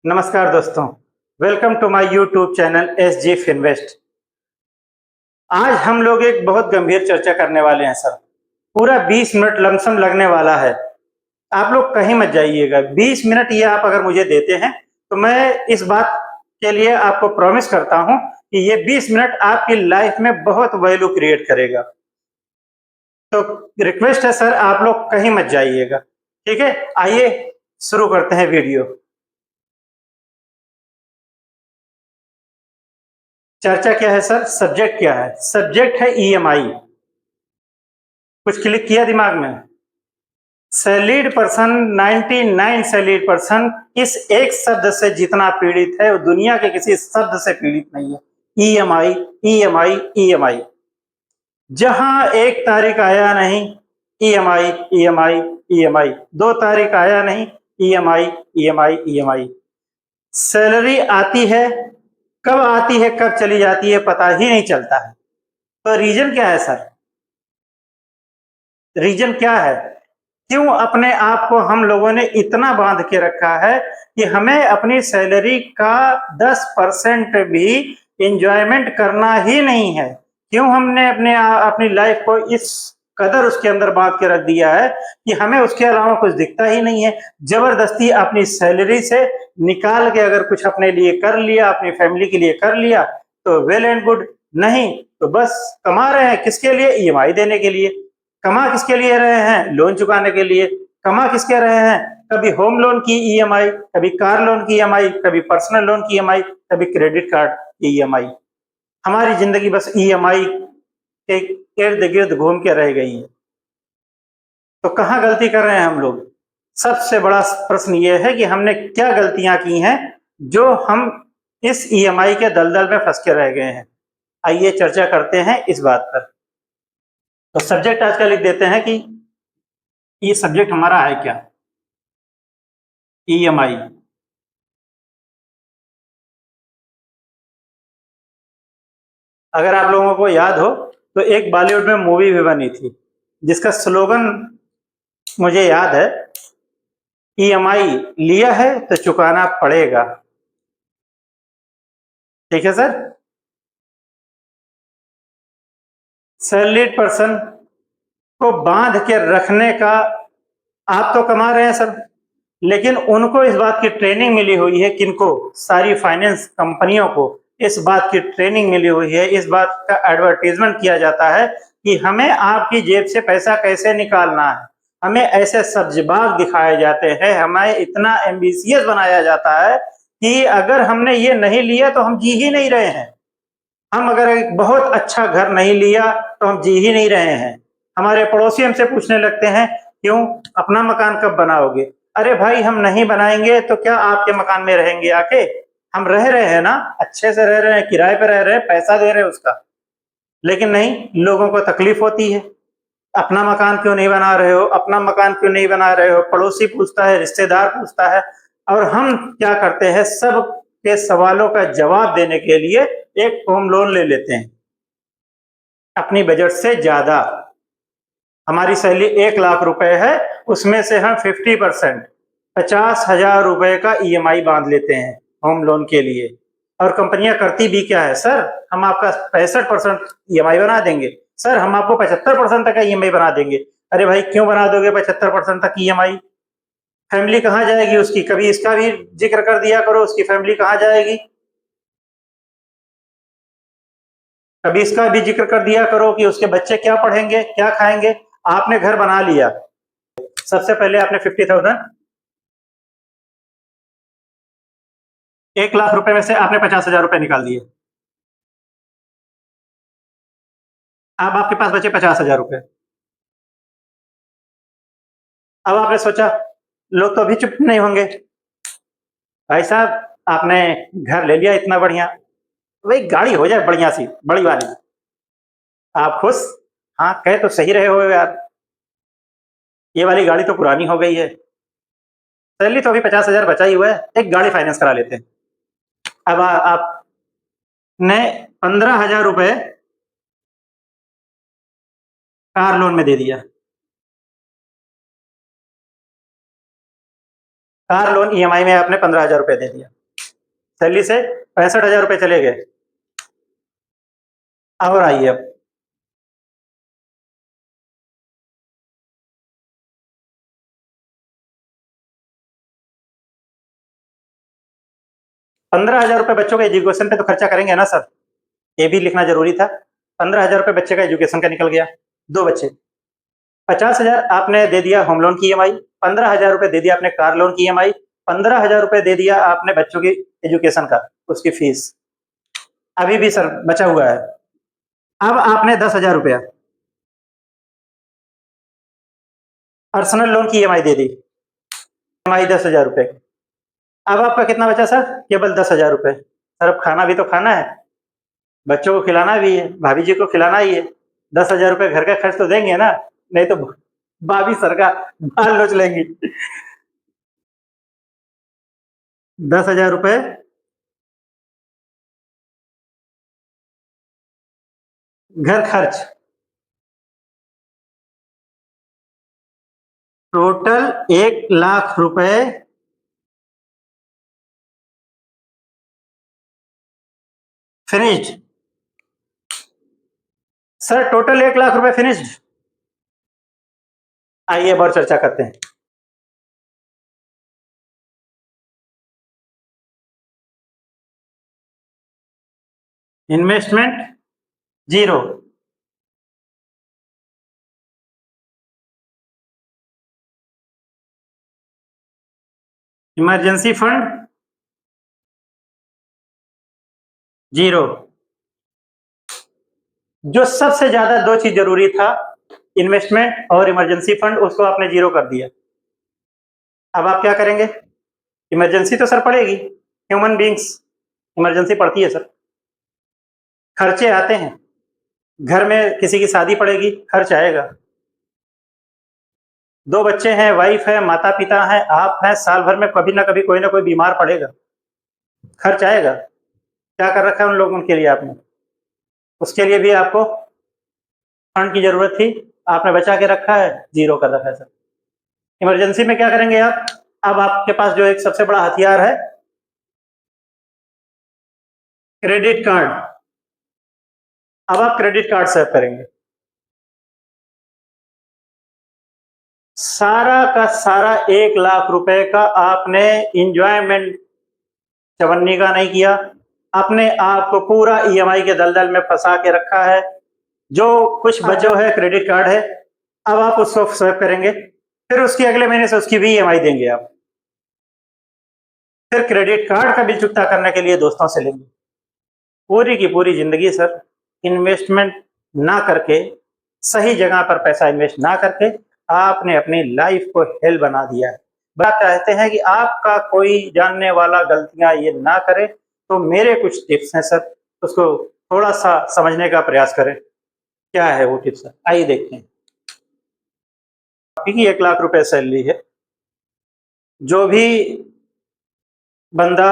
नमस्कार दोस्तों, welcome to my YouTube channel SG Finvest. आज हम लोग एक बहुत गंभीर चर्चा करने वाले हैं सर। पूरा 20 मिनट लमसम लगने वाला है। आप लोग कहीं मत जाइएगा। 20 मिनट ये आप अगर मुझे देते हैं तो मैं इस बात के लिए आपको प्रॉमिस करता हूं कि ये 20 मिनट आपकी लाइफ में बहुत वैल्यू क्रिएट करेगा। तो रिक्वेस्ट है सर, आप लोग कहीं मत जाइएगा। ठीक है, आइए शुरू करते हैं वीडियो। चर्चा क्या है सर? सब्जेक्ट क्या है? सब्जेक्ट है ईएमआई। कुछ क्लिक किया दिमाग में? सैलरीड पर्सन, 99 सैलरीड पर्सन इस एक शब्द से जितना पीड़ित है वो दुनिया के किसी शब्द से पीड़ित नहीं है। EMI, EMI, EMI. जहां एक तारीख आया नहीं, ईएमआई, ईएमआई, ईएमआई। 2 तारीख आया नहीं, ईएमआई, ईएमआई, ईएमआई। सैलरी आती है, कब आती है कब चली जाती है पता ही नहीं चलता है। तो रीजन क्या है सर? रीजन क्या है? क्यों अपने आप को हम लोगों ने इतना बांध के रखा है कि हमें अपनी सैलरी का 10% भी एंजॉयमेंट करना ही नहीं है? क्यों हमने अपनी लाइफ को इस कदर उसके अंदर बांध के रख दिया है कि हमें उसके अलावा कुछ दिखता ही नहीं है? जबरदस्ती अपनी सैलरी से निकाल के अगर कुछ अपने लिए कर लिया, अपनी फैमिली के लिए कर लिया तो वेल एंड गुड। नहीं तो बस कमा रहे हैं किसके लिए? ईएमआई देने के लिए। कमा किसके लिए रहे हैं? लोन चुकाने के लिए। कमा किसके रहे हैं? कभी होम लोन की ईएमआई, कभी कार लोन की ईएमआई, कभी पर्सनल लोन की ईएमआई, कभी क्रेडिट कार्ड की ईएमआई। हमारी जिंदगी बस ईएमआई के इर्द गिर्द घूम के रह गई है। तो कहाँ गलती कर रहे हैं हम लोग? सबसे बड़ा प्रश्न ये है कि हमने क्या गलतियां की हैं जो हम इस ईएमआई के दलदल में फंस के रह गए हैं। आइए चर्चा करते हैं इस बात पर। तो सब्जेक्ट आज का लिख देते हैं कि ये सब्जेक्ट हमारा है क्या? ईएमआई। अगर आप लोगों को याद हो तो एक बॉलीवुड में मूवी भी बनी थी जिसका स्लोगन मुझे याद है, ईएमआई लिया है तो चुकाना पड़ेगा। ठीक है सर। सैलरीड पर्सन को बांध के रखने का, आप तो कमा रहे हैं सर, लेकिन उनको इस बात की ट्रेनिंग मिली हुई है, किनको? सारी फाइनेंस कंपनियों को इस बात की ट्रेनिंग मिली हुई है, इस बात का एडवर्टीजमेंट किया जाता है कि हमें आपकी जेब से पैसा कैसे निकालना है। हमें ऐसे सब्जबाग दिखाए जाते हैं, हमें इतना एम्बिशियस बनाया जाता है कि अगर हमने ये नहीं लिया तो हम जी ही नहीं रहे हैं। हम अगर एक बहुत अच्छा घर नहीं लिया तो हम जी ही नहीं रहे हैं। हमारे पड़ोसी हमसे पूछने लगते हैं, क्यों, अपना मकान कब बनाओगे? अरे भाई, हम नहीं बनाएंगे तो क्या आपके मकान में रहेंगे आके? हम रह रहे हैं ना, अच्छे से रह रहे हैं, किराए पे रह रहे हैं, पैसा दे रहे हैं उसका। लेकिन नहीं, लोगों को तकलीफ होती है। अपना मकान क्यों नहीं बना रहे हो, अपना मकान क्यों नहीं बना रहे हो? पड़ोसी पूछता है, रिश्तेदार पूछता है। और हम क्या करते हैं? सब के सवालों का जवाब देने के लिए एक होम लोन ले लेते हैं अपनी बजट से ज्यादा। हमारी सैलरी 1 लाख रुपए है, उसमें से हम 50%, 50,000 रुपए का ईएमआई बांध लेते हैं होम लोन के लिए। और कंपनियां करती भी क्या है सर? हम आपका 65% ईएमआई बना देंगे सर, हम आपको 75% तक का ईएमआई बना देंगे। अरे भाई, क्यों बना दोगे 75% तक ईएमआई? फैमिली कहाँ जाएगी उसकी? कभी इसका भी जिक्र कर दिया करो, उसकी फैमिली कहाँ जाएगी? कभी इसका भी जिक्र कर दिया करो कि उसके बच्चे क्या पढ़ेंगे, क्या खाएंगे। आपने घर बना लिया, सबसे पहले आपने 50,000, 1 लाख रुपए में से आपने 50,000 रुपए निकाल दिए। अब आपके पास बचे 50,000 रुपए। अब आपने सोचा, लोग तो अभी चुप नहीं होंगे। भाई साहब, आपने घर ले लिया इतना बढ़िया, वही गाड़ी हो जाए बढ़िया सी, बड़ी वाली। आप खुश? हाँ, कह तो सही रहे हो यार, ये वाली गाड़ी तो पुरानी हो गई है। सैलरी तो अभी 50,000 बचा ही हुआ है, एक गाड़ी फाइनेंस करा लेते हैं। अब आपने 15,000 रुपए कार लोन में दे दिया। कार लोन ईएमआई में आपने 15,000 रुपये दे दिया, सैलरी से 65,000 रुपये चले गए। और आइए अब 15,000 रुपये बच्चों के एजुकेशन पे तो खर्चा करेंगे ना सर, ये भी लिखना जरूरी था। 15,000 रुपये बच्चे का एजुकेशन का निकल गया, 2 बच्चे। 50,000 आपने दे दिया होम लोन की ईएमआई, 15,000 रुपये दे दिया आपने कार लोन की ईएमआई, 15,000 रुपये दे दिया आपने बच्चों की एजुकेशन का, उसकी फीस अभी भी सर बचा हुआ है। अब आपने 10,000 रुपया पर्सनल लोन की ईएमआई दे दी, ईएमआई 10,000 रुपये। अब आपका कितना बचा सर? केवल 10,000 रुपये। सर अब खाना भी तो खाना है, बच्चों को खिलाना भी है, भाभी जी को खिलाना ही है, 10,000 रुपये घर का खर्च तो देंगे ना, नहीं तो भाभी सर का बाल नोच लेंगी। 10,000 रुपये घर खर्च, टोटल 1,00,000 रुपए फिनिश्ड। सर टोटल 1,00,000 रुपए फिनिश्ड। आइए अब और चर्चा करते हैं। Investment 0, emergency fund 0। जो सबसे ज्यादा 2 चीज जरूरी था, इन्वेस्टमेंट और इमरजेंसी फंड, उसको आपने 0 कर दिया। अब आप क्या करेंगे? इमरजेंसी तो सर पड़ेगी, ह्यूमन बींग्स इमरजेंसी पड़ती है सर, खर्चे आते हैं, घर में किसी की शादी पड़ेगी, खर्च आएगा, 2 बच्चे हैं, वाइफ है, माता पिता है, आप हैं, साल भर में कभी ना कभी कोई ना कोई बीमार पड़ेगा, खर्च आएगा। क्या कर रखा है उन लोगों के लिए आपने? उसके लिए भी आपको फंड की जरूरत थी, आपने बचा के रखा है, 0 कर रखा है सर। इमरजेंसी में क्या करेंगे आप? अब आपके पास जो एक सबसे बड़ा हथियार है, क्रेडिट कार्ड। अब आप क्रेडिट कार्ड सेव करेंगे, सारा का सारा 1,00,000 रुपए का आपने इंजॉयमेंट चवन्नी का नहीं किया, अपने आप को पूरा ईएमआई के दलदल में फंसा के रखा है। जो कुछ बचा है क्रेडिट कार्ड है, अब आप उसको स्वेप करेंगे, फिर उसके अगले महीने से उसकी भी ईएमआई देंगे आप, फिर क्रेडिट कार्ड का बिल चुकता करने के लिए दोस्तों से लेंगे। पूरी की पूरी जिंदगी सर इन्वेस्टमेंट ना करके, सही जगह पर पैसा इन्वेस्ट ना करके आपने अपनी लाइफ को हेल बना दिया है। बात चाहते हैं कि आपका कोई जानने वाला गलतियां ये ना करे, तो मेरे कुछ टिप्स हैं सर, उसको थोड़ा सा समझने का प्रयास करें। क्या है वो टिप्स? आइए देखते हैं। आपकी 1,00,000 रुपए सैलरी है, जो भी बंदा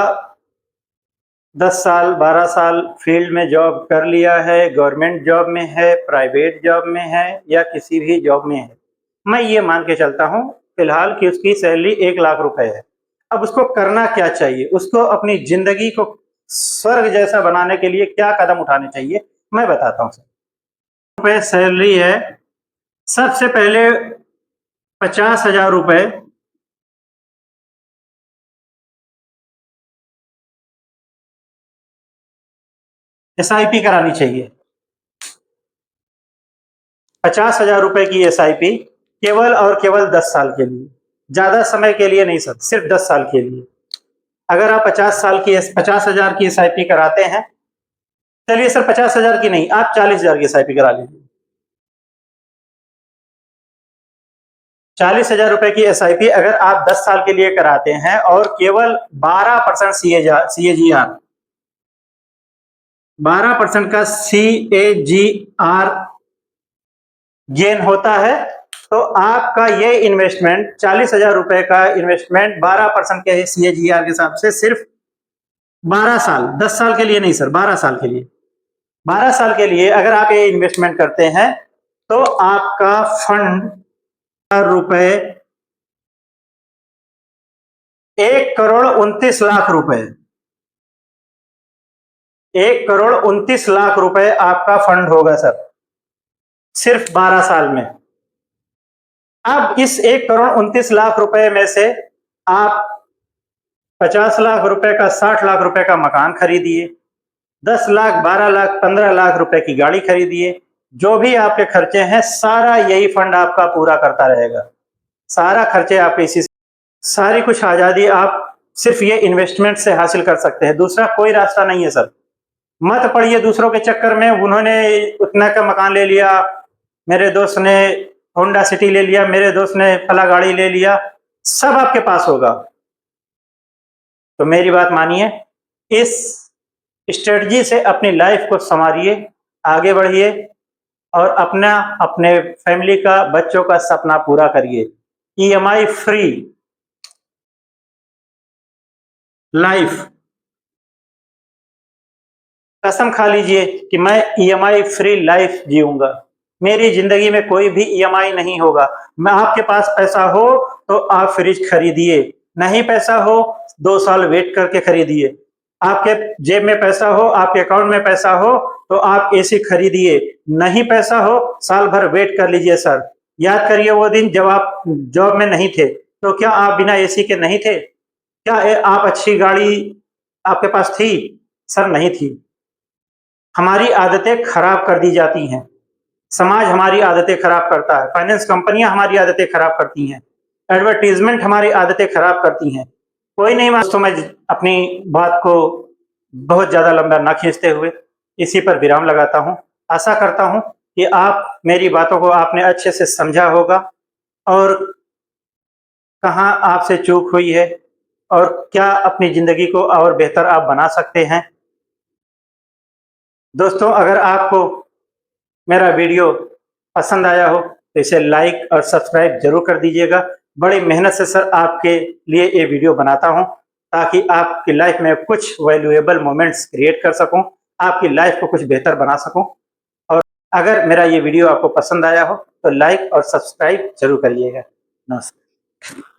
10 साल 12 साल फील्ड में जॉब कर लिया है, गवर्नमेंट जॉब में है, प्राइवेट जॉब में है, या किसी भी जॉब में है, मैं ये मान के चलता हूँ फिलहाल कि उसकी सैलरी 1,00,000 रुपए है। अब उसको करना क्या चाहिए? उसको अपनी जिंदगी को स्वर्ग जैसा बनाने के लिए क्या कदम उठाने चाहिए, मैं बताता हूँ सर। रुपए सैलरी है, सबसे पहले 50,000 रुपए एसआईपी करानी चाहिए। 50,000 रुपए की एसआईपी केवल और केवल 10 साल के लिए, ज्यादा समय के लिए नहीं सर, सिर्फ 10 साल के लिए। अगर आप 50,000 की एसआईपी कराते हैं, चलिए सर 50,000 की नहीं, आप 40,000 की एसआईपी करा लीजिए। 40,000 रुपए की एसआईपी अगर आप 10 साल के लिए कराते हैं और केवल 12% सीएजीआर 12% का सीएजीआर गेन होता है, तो आपका ये इन्वेस्टमेंट 40,000 रुपए का इन्वेस्टमेंट 12% के सीएजीआर के हिसाब से सिर्फ 12 साल, 10 साल के लिए नहीं सर, 12 साल के लिए, 12 साल के लिए अगर आप ये इन्वेस्टमेंट करते हैं, तो आपका फंड रुपए 1,29,00,000 रुपए, 1,29,00,000 रुपए आपका फंड होगा सर, सिर्फ 12 साल में। अब इस 1,29,00,000 रुपए में से आप 50 लाख रुपए का, 60 लाख रुपए का मकान खरीदिए, 10 लाख, 12 लाख, 15 लाख रुपए की गाड़ी खरीदिए। जो भी आपके खर्चे हैं, सारा यही फंड आपका पूरा करता रहेगा। सारा खर्चे आपके इसी, सारी कुछ आजादी आप सिर्फ ये इन्वेस्टमेंट से हासिल कर सकते हैं। दूसरा कोई रास्ता नहीं है सर। मत पड़िए दूसरों के चक्कर में, उन्होंने उतना का मकान ले लिया, मेरे दोस्त ने होंडा सिटी ले लिया, मेरे दोस्त ने फला गाड़ी ले लिया, सब आपके पास होगा। तो मेरी बात मानिए, इस स्ट्रेटजी से अपनी लाइफ को संवारिए, आगे बढ़िए और अपना, अपने फैमिली का, बच्चों का सपना पूरा करिए। ईएमआई फ्री लाइफ, कसम खा लीजिए कि मैं ईएमआई फ्री लाइफ जीऊंगा। मेरी जिंदगी में कोई भी ईएमआई नहीं होगा। मैं, आपके पास पैसा हो तो आप फ्रिज खरीदिए, नहीं पैसा हो 2 साल वेट करके खरीदिए। आपके जेब में पैसा हो, आपके अकाउंट में पैसा हो तो आप एसी खरीदिए, नहीं पैसा हो साल भर वेट कर लीजिए सर। याद करिए वो दिन जब आप जॉब में नहीं थे, तो क्या आप बिना एसी के नहीं थे? क्या आप अच्छी गाड़ी आपके पास थी? सर नहीं थी। हमारी आदतें खराब कर दी जाती हैं, समाज हमारी आदतें खराब करता है, फाइनेंस कंपनियां हमारी आदतें खराब करती हैं, एडवर्टीजमेंट हमारी आदतें खराब करती हैं। कोई नहीं, दोस्तों मैं अपनी बात को बहुत ज्यादा लंबा ना खींचते हुए इसी पर विराम लगाता हूं। आशा करता हूं कि आप मेरी बातों को आपने अच्छे से समझा होगा और कहाँ आपसे चूक हुई है और क्या अपनी जिंदगी को और बेहतर आप बना सकते हैं। दोस्तों अगर आपको मेरा वीडियो पसंद आया हो तो इसे लाइक और सब्सक्राइब जरूर कर दीजिएगा। बड़ी मेहनत से सर आपके लिए ये वीडियो बनाता हूं ताकि आपकी लाइफ में कुछ वैल्यूएबल मोमेंट्स क्रिएट कर सकूं, आपकी लाइफ को कुछ बेहतर बना सकूं। और अगर मेरा ये वीडियो आपको पसंद आया हो तो लाइक और सब्सक्राइब जरूर करिएगा। नमस्कार।